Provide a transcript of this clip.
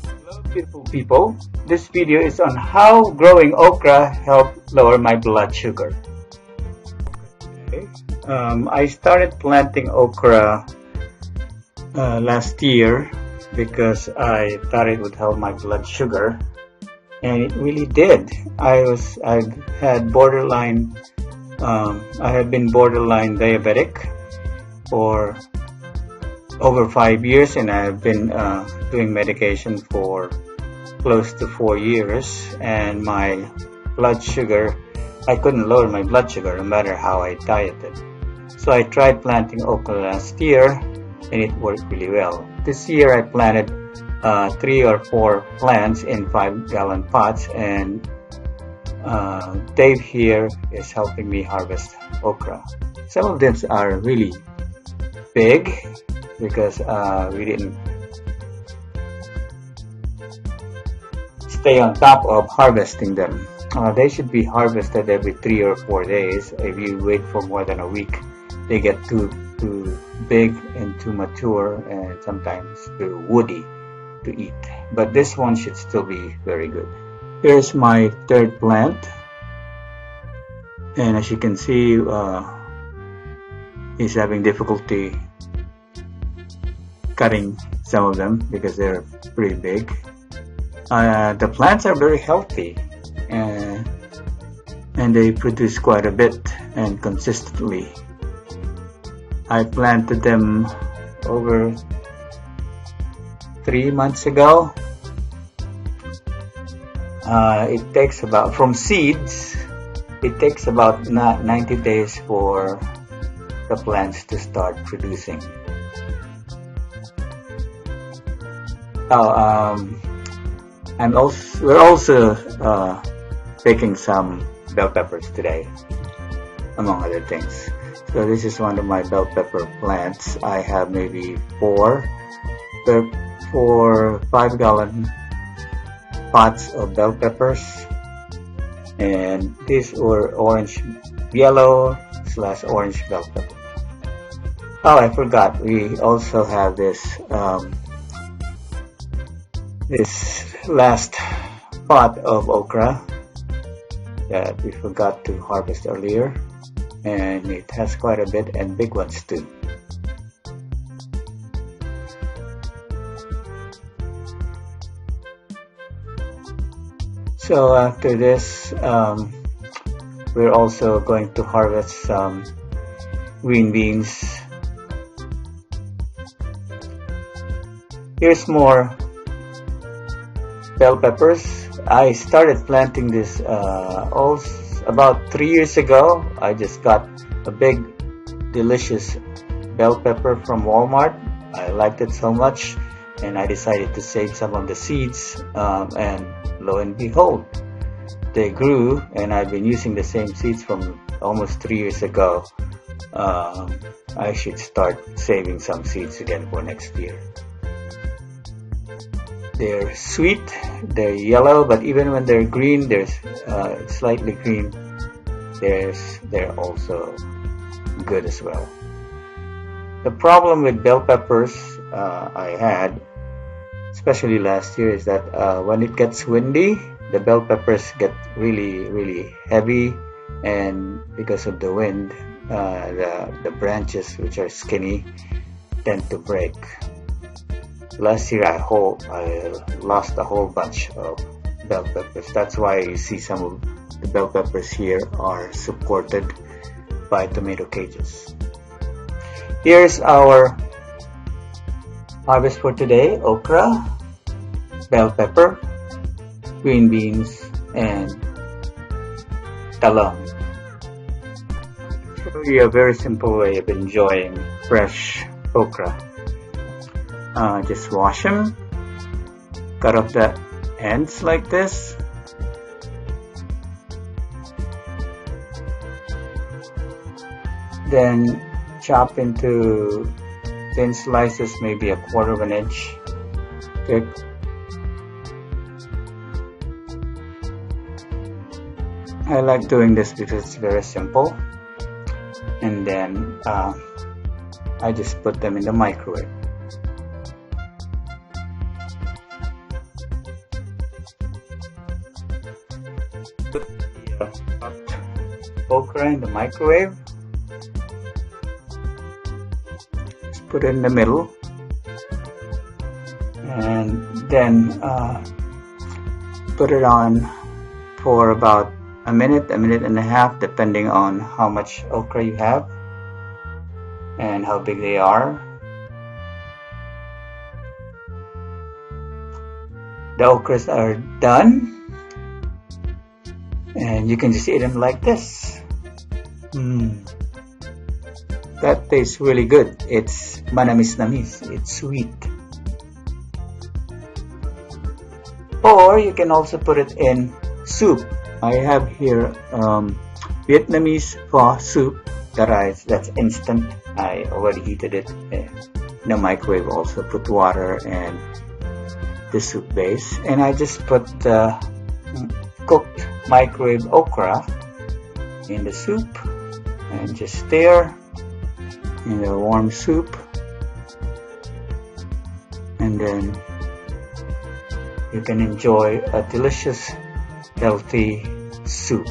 Hello, beautiful people. This video is on how growing okra helped lower my blood sugar. Okay. I started planting okra last year because I thought it would help my blood sugar, and it really did. I have been borderline diabetic for over 5 years, and I've been doing medication for close to 4 years, and my blood sugar, I couldn't lower my blood sugar no matter how I dieted. So I tried planting okra last year, and it worked really well. This year I planted 3 or 4 plants in 5-gallon pots, and Dave here is helping me harvest okra. Some of them are really big because we didn't stay on top of harvesting them. They should be harvested every 3 or 4 days. If you wait for more than a week, they get too big and too mature, and sometimes too woody to eat. But this one should still be very good. Here's my third plant, and as you can see, he's having difficulty cutting some of them because they're pretty big. The plants are very healthy, and they produce quite a bit and consistently. I planted them over 3 months ago. It takes about, from seeds, it takes about 90 days for the plants to start producing. We're also picking some bell peppers today, among other things. So this is one of my bell pepper plants. I have maybe 4 5-gallon pots of bell peppers, and these were yellow/orange bell pepper. Oh, I forgot. We also have this last pot of okra that we forgot to harvest earlier, and it has quite a bit, and big ones too. So after this, we're also going to harvest some green beans. Here's more bell peppers. I started planting this about 3 years ago. I just got a big, delicious bell pepper from Walmart. I liked it so much, and I decided to save some of the seeds, and lo and behold, they grew, and I've been using the same seeds from almost 3 years ago. I should start saving some seeds again for next year. They're sweet, they're yellow, but even when they're green, they're slightly green, they're also good as well. The problem with bell peppers I had, especially last year, is that when it gets windy, the bell peppers get really heavy, and because of the wind, the branches, which are skinny, tend to break. Last year I lost a whole bunch of bell peppers. That's why you see some of the bell peppers here are supported by tomato cages. Here's our harvest for today: okra, bell pepper, green beans, and talong. I'll show you a very simple way of enjoying fresh okra. Just wash them, cut off the ends like this, then chop into thin slices, maybe 1/4 of an inch thick. I like doing this because it's very simple, and then I just put them in the microwave. put the chopped okra in the microwave. Just put it in the middle, and then put it on for about a minute and a half, depending on how much okra you have and how big they are. The okras are done, and you can just eat them like this. That tastes really good. It's manamis-namis. It's sweet. Or you can also put it in soup. I have here Vietnamese pho soup that's instant. I already heated it in the microwave. Also put water and the soup base, and I just put cooked microwave okra in the soup and just stir in the warm soup, and then you can enjoy a delicious, healthy soup.